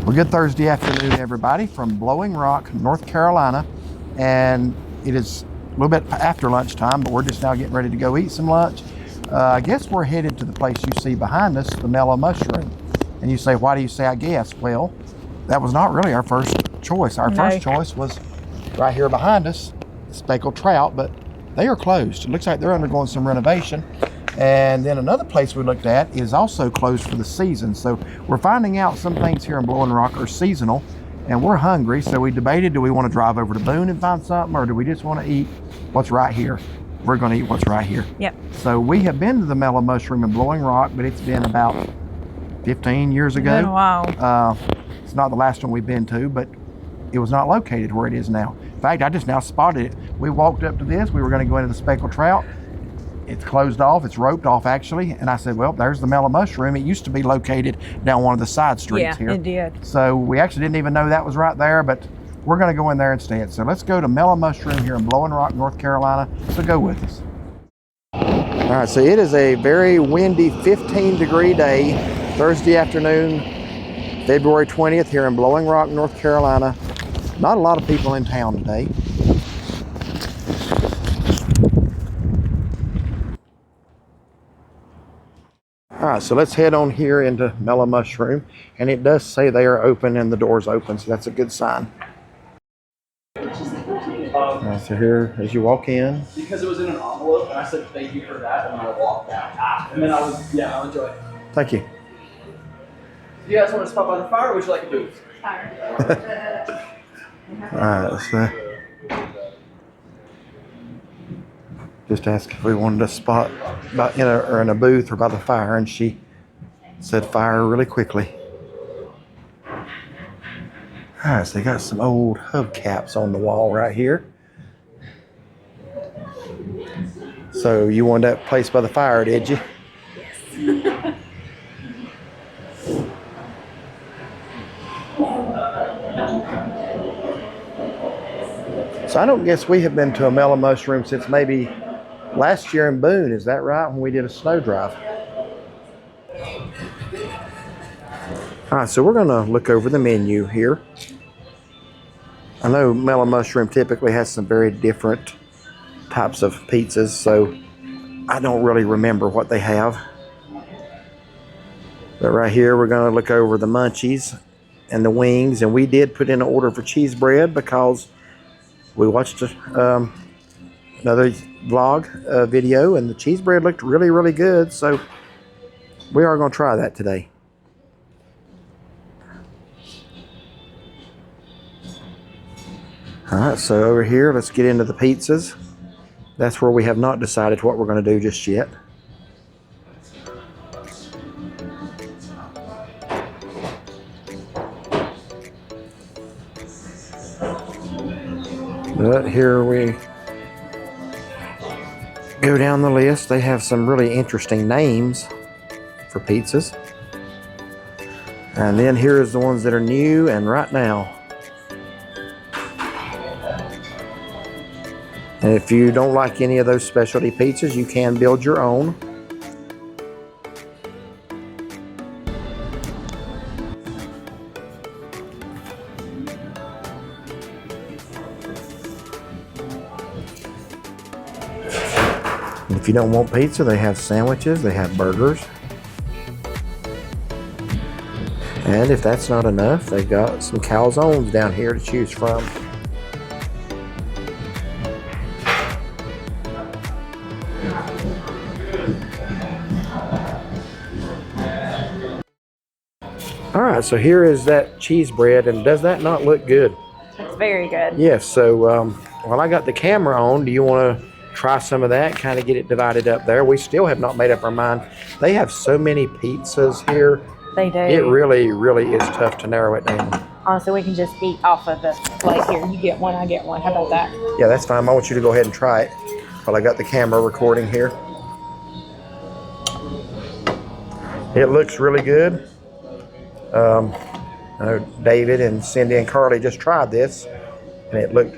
Well, good Thursday afternoon, everybody, from Blowing Rock, North Carolina. And it is a little bit after lunchtime, but we're just now getting ready to go eat some lunch. I guess we're headed to the place you see behind us, the Mellow Mushroom. And you say, why do you say I guess? Well, that was not really our first choice. Our first choice was right here behind us, speckled trout, but they are closed. It looks like they're undergoing some renovation. And then another place we looked at is also closed for the season. So we're finding out some things here in Blowing Rock are seasonal, and we're hungry. So we debated, do we want to drive over to Boone and find something, or do we just want to eat what's right here? We're going to eat what's right here. Yep. So we have been to the Mellow Mushroom in Blowing Rock, but it's been about 15 years ago. Been a while. It's not the last one we've been to, but it was not located where it is now. In fact, I just now spotted it. We walked up to this. We were going to go into the speckled trout. It's closed off. It's roped off, actually. And I said, well, there's the Mellow Mushroom. It used to be located down one of the side streets here. Yeah, it did. So we actually didn't even know that was right there, but we're going to go in there instead. So let's go to Mellow Mushroom here in Blowing Rock, North Carolina. So go with us. All right, so it is a very windy 15-degree day, Thursday afternoon, February 20th here in Blowing Rock, North Carolina. Not a lot of people in town today. All right, so let's head on here into Mellow Mushroom. And it does say they are open and the door's open, so that's a good sign. All right, so here, as you walk in. Because it was in an envelope, and I said thank you for that, and I walked out. And then I'll enjoy it. Thank you. Do you guys want to stop by the fire, or would you like a booth? Fire. All right, so just asked if we wanted a spot in a booth or by the fire, and she said fire really quickly. All right, so they got some old hubcaps on the wall right here. So you wanted that place by the fire, did you? Yes. So I don't guess we have been to a Mellow Mushroom since maybe last year in Boone. Is that right? When we did a snow drive. All right, so we're going to look over the menu here. I know Mellow Mushroom typically has some very different types of pizzas, so I don't really remember what they have. But right here, we're going to look over the munchies and the wings, and we did put in an order for cheese bread because we watched another vlog video, and the cheese bread looked really, really good, so we are going to try that today. All right, so over here, let's get into the pizzas. That's where we have not decided what we're going to do just yet. But here we go down the list. They have some really interesting names for pizzas. And then here's the ones that are new and right now. And if you don't like any of those specialty pizzas, you can build your own. And if you don't want pizza, they have sandwiches, they have burgers. And if that's not enough, they've got some calzones down here to choose from. All right, so here is that cheese bread, and does that not look good? It's very good. Yes, so while I got the camera on, do you want to try some of that, kind of get it divided up there? We still have not made up our mind. They have so many pizzas here. They do. It really, really is tough to narrow it down. Honestly, we can just eat off of the plate here. You get one, I get one. How about that? Yeah, that's fine. I want you to go ahead and try it while I got the camera recording here. It looks really good. I know David and Cindy and Carly just tried this, and it looked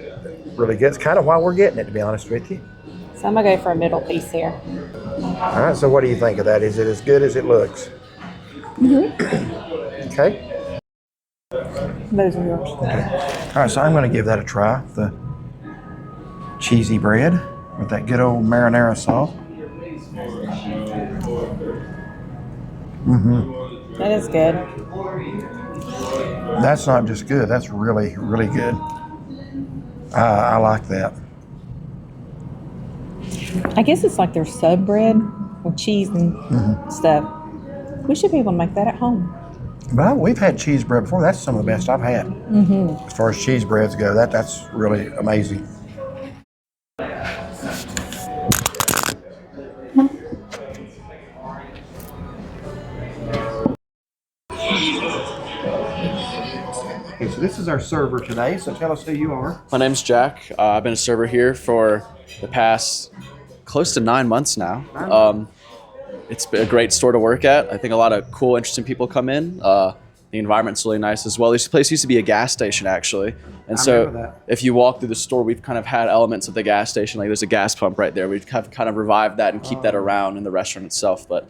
really good. It's kind of why we're getting it, to be honest with you. So I'm going to go for a middle piece here. All right, so what do you think of that? Is it as good as it looks? Mm-hmm. Okay. Those are yours. All right, so I'm going to give that a try. The cheesy bread with that good old marinara sauce. That is good. That's not just good. That's really, really good. I like that. I guess it's like their sub bread with cheese and stuff. We should be able to make that at home. But we've had cheese bread before. That's some of the best I've had. As far as cheese breads go, that's really amazing. Okay, so this is our server today. So tell us who you are. My name's Jack. I've been a server here for the past close to 9 months now. It's been a great store to work at. I think a lot of cool, interesting people come in. The environment's really nice as well. This place used to be a gas station, actually. And so if you walk through the store, we've kind of had elements of the gas station. Like there's a gas pump right there. We've kind of revived that and keep that around in the restaurant itself. But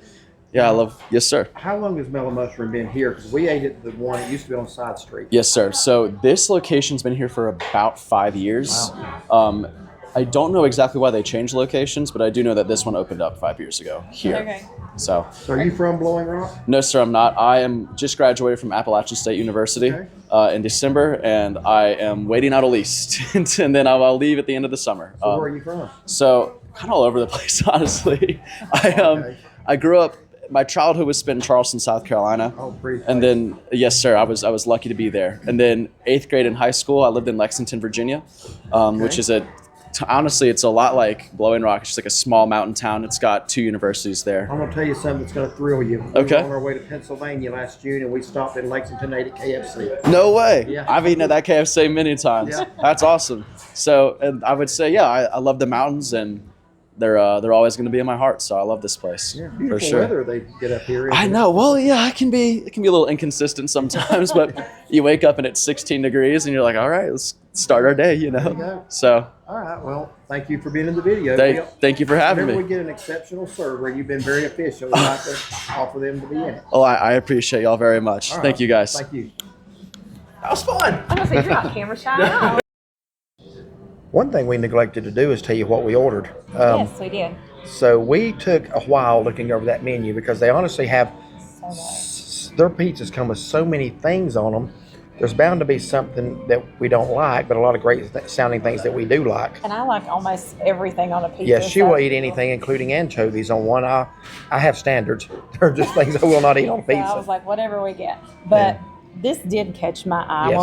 yeah, I love, yes, sir. How long has Mellow Mushroom been here? Because we ate at the one, it used to be on Side Street. Yes, sir. So this location's been here for about 5 years. Wow. I don't know exactly why they changed locations, but I do know that this one opened up 5 years ago here. Okay. So are you from Blowing Rock? No, sir, I'm not. I am just graduated from Appalachian State University in December, and I am waiting out a lease, and then I'll leave at the end of the summer. So where are you from? So kind of all over the place, honestly. I grew up. My childhood was spent in Charleston, South Carolina. Oh, pretty. And then, yes, sir, I was lucky to be there. And then 8th grade in high school, I lived in Lexington, Virginia, which is honestly, it's a lot like Blowing Rock. It's just like a small mountain town. It's got 2 universities there. I'm going to tell you something that's going to thrill you. We were on our way to Pennsylvania last June, and we stopped in Lexington, ate at KFC. No way. Yeah. I've eaten at that KFC many times. Yeah. That's awesome. So, and I would say, yeah, I love the mountains, and they're always going to be in my heart. So I love this place. Yeah, beautiful for sure. weather they get up here. I know. Well, yeah, it can be a little inconsistent sometimes, but you wake up and it's 16 degrees, and you're like, all right, let's start our day. There you go. So. All right. Well, thank you for being in the video. Thank you for having me. Whenever we get an exceptional server, you've been very efficient. We'd like to offer them to be in it. Oh, I appreciate y'all very much. All right. Thank you, guys. Thank you. That was fun. I'm gonna say you're not camera shy. One thing we neglected to do is tell you what we ordered. Yes, we did. So we took a while looking over that menu because they honestly have their pizzas come with so many things on them. There's bound to be something that we don't like, but a lot of great sounding things that we do like. And I like almost everything on a pizza. Yes, she will eat anything, including anchovies on one. I have standards. They're just things I will not eat on pizza. So I was like, whatever we get. But this did catch my eye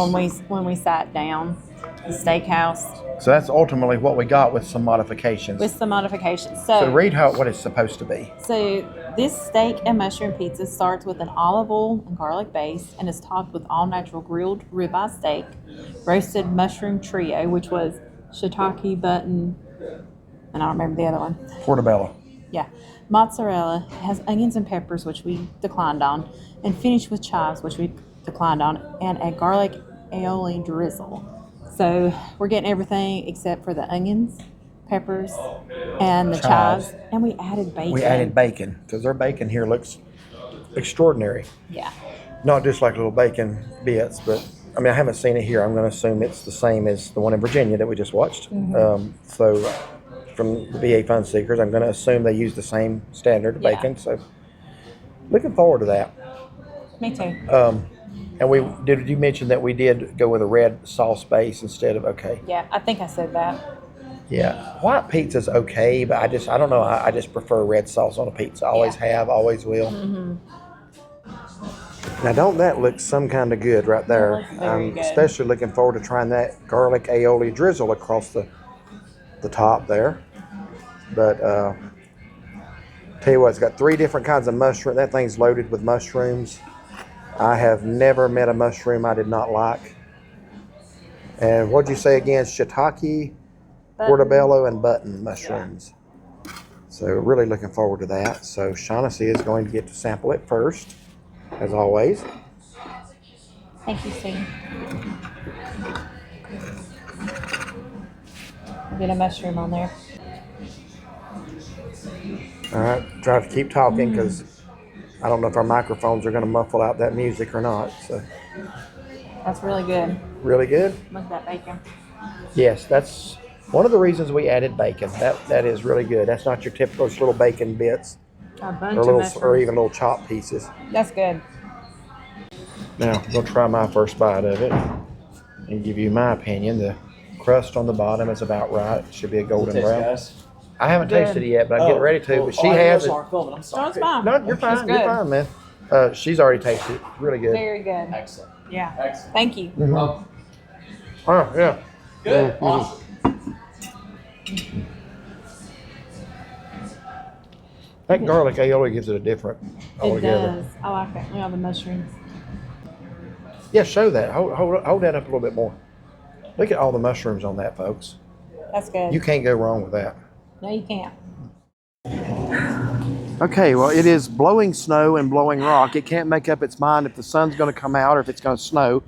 when we sat down. The steakhouse. So that's ultimately what we got with some modifications. So read what it's supposed to be. So this steak and mushroom pizza starts with an olive oil and garlic base and is topped with all-natural grilled ribeye steak, roasted mushroom trio, which was shiitake, button, and I don't remember the other one. Portobello. Yeah. Mozzarella. It has onions and peppers, which we declined on, and finished with chives, which we declined on, and a garlic aioli drizzle. So we're getting everything except for the onions, peppers, and the chives. And we added bacon. We added bacon because their bacon here looks extraordinary. Yeah. Not just like little bacon bits, but I mean, I haven't seen it here. I'm going to assume it's the same as the one in Virginia that we just watched. So from the VA Fun Seekers, I'm going to assume they use the same standard of bacon. So looking forward to that. Me too. And did you mention that we did go with a red sauce base instead of Yeah, I think I said that. Yeah, white pizza's okay, but I don't know. I just prefer red sauce on a pizza. Always have, always will. Now, don't that look some kind of good right there? I'm especially looking forward to trying that garlic aioli drizzle across the top there. But tell you what, it's got 3 different kinds of mushroom. That thing's loaded with mushrooms. I have never met a mushroom I did not like. And what'd you say again? Shiitake, portobello, and button mushrooms. So really looking forward to that. So Shaughnessy is going to get to sample it first, as always. Thank you, Steve. Get a mushroom on there. All right, try to keep talking because I don't know if our microphones are going to muffle out that music or not. So That's really good. Really good. Look at that bacon. Yes, that's one of the reasons we added bacon. That is really good. That's not your typical little bacon bits A bunch or of mushrooms. or even little chopped pieces. That's good. Now, I'm going to try my first bite of it and give you my opinion. The crust on the bottom is about right. It should be a golden brown. I haven't tasted it yet, but I'm getting ready to. But she has it. I'm sorry. No, it's fine. No, you're fine. It's You're good. fine, man. She's already tasted it. Really good. Very good. Excellent. Yeah. Excellent. Thank you. Mhm. Oh, yeah. Good. Mhm. Awesome. That garlic aioli gives it a different It altogether. does. I like it. Look at the mushrooms. Yeah, show that. Hold that up a little bit more. Look at all the mushrooms on that, folks. That's good. You can't go wrong with that. No, you can't. Okay, well, it is blowing snow and blowing rock. It can't make up its mind if the sun's going to come out or if it's going to snow.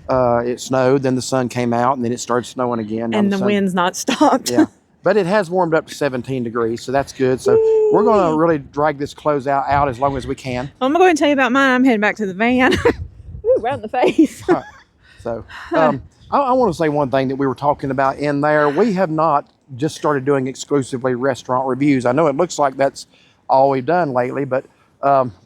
It snowed, then the sun came out, and then it started snowing again. Now And the sun- wind's not stopped. Yeah, but it has warmed up to 17 degrees, so that's good. So we're going to really drag this closeout out as long as we can. I'm going to go ahead and tell you about mine. I'm heading back to the van. Ooh, right in the face. So I want to say one thing that we were talking about in there. We have not just started doing exclusively restaurant reviews. I know it looks like that's all we've done lately, but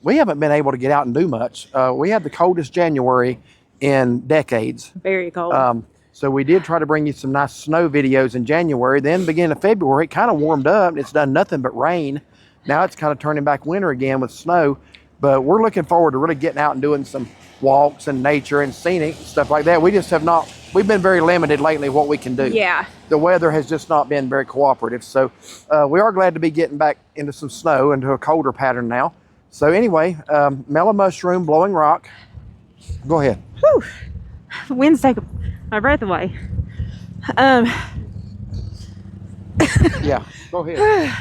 we haven't been able to get out and do much. We had the coldest January in decades. Very cold. So we did try to bring you some nice snow videos in January. Then beginning of February, it kind of warmed up. It's done nothing but rain. Now it's kind of turning back winter again with snow. But we're looking forward to really getting out and doing some walks and nature and scenic stuff like that. We just have not, we've been very limited lately what we can do. Yeah. The weather has just not been very cooperative. So we are glad to be getting back into some snow, into a colder pattern now. So anyway, Mellow Mushroom, Blowing Rock. Go ahead. Whew. The wind's taking my breath away. Yeah, go ahead.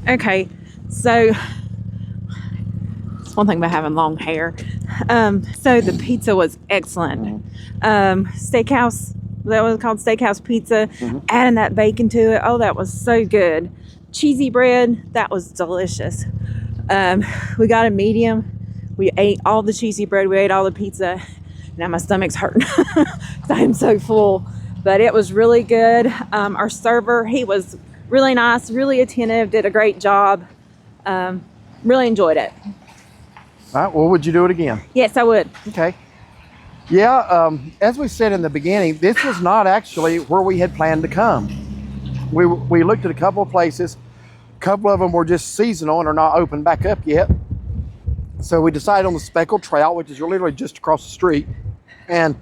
Okay, so it's one thing about having long hair. So the pizza was excellent. Steakhouse, that was called Steakhouse Pizza. Adding that bacon to it, oh, that was so good. Cheesy bread, that was delicious. We got a medium. We ate all the cheesy bread. We ate all the pizza. Now my stomach's hurting because I am so full. But it was really good. Our server, he was really nice, really attentive, did a great job. Really enjoyed it. All right, well, would you do it again? Yes, I would. Okay. Yeah, as we said in the beginning, this was not actually where we had planned to come. We looked at a couple of places. A couple of them were just seasonal and are not open back up yet. So we decided on the speckled trout, which is literally just across the street. And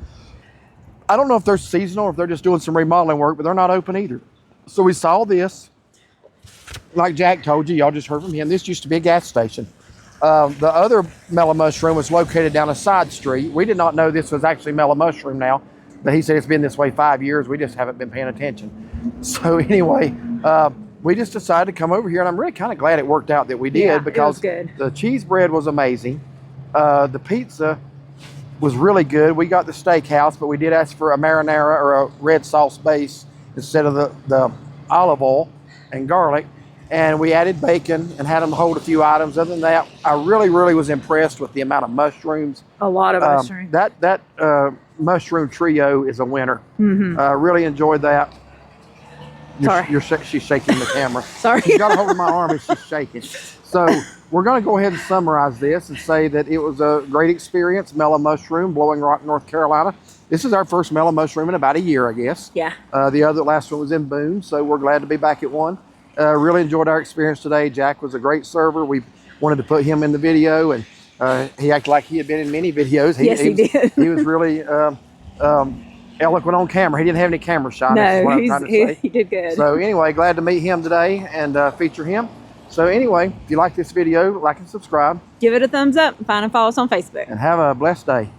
I don't know if they're seasonal or if they're just doing some remodeling work, but they're not open either. So we saw this. Like Jack told you, y'all just heard from him, this used to be a gas station. The other Mellow Mushroom was located down a side street. We did not know this was actually Mellow Mushroom now, but he said it's been this way 5 years. We just haven't been paying attention. So anyway, we just decided to come over here, and I'm really kind of glad it worked out that we did, Yeah, because it was good. the cheese bread was amazing. The pizza was really good. We got the steakhouse, but we did ask for a marinara or a red sauce base instead of the olive oil and garlic. And we added bacon and had them hold a few items. Other than that, I really was impressed with the amount of mushrooms. A lot of mushrooms. That mushroom trio is a winner. Really enjoyed that. Sorry. She's shaking the camera. Sorry. She's got a hold of my arm and she's shaking. So we're going to go ahead and summarize this and say that it was a great experience. Mellow Mushroom, Blowing Rock, North Carolina. This is our first Mellow Mushroom in about a year, I guess. Yeah. The last one was in Boone, so we're glad to be back at one. Really enjoyed our experience today. Jack was a great server. We wanted to put him in the video, and he acted like he had been in many videos. Yes, he did. He was really eloquent on camera. He didn't have any camera shyness. No, is what I'm trying to say. he did good. So anyway, glad to meet him today and feature him. So anyway, if you like this video, like and subscribe. Give it a thumbs up and find and follow us on Facebook. And have a blessed day.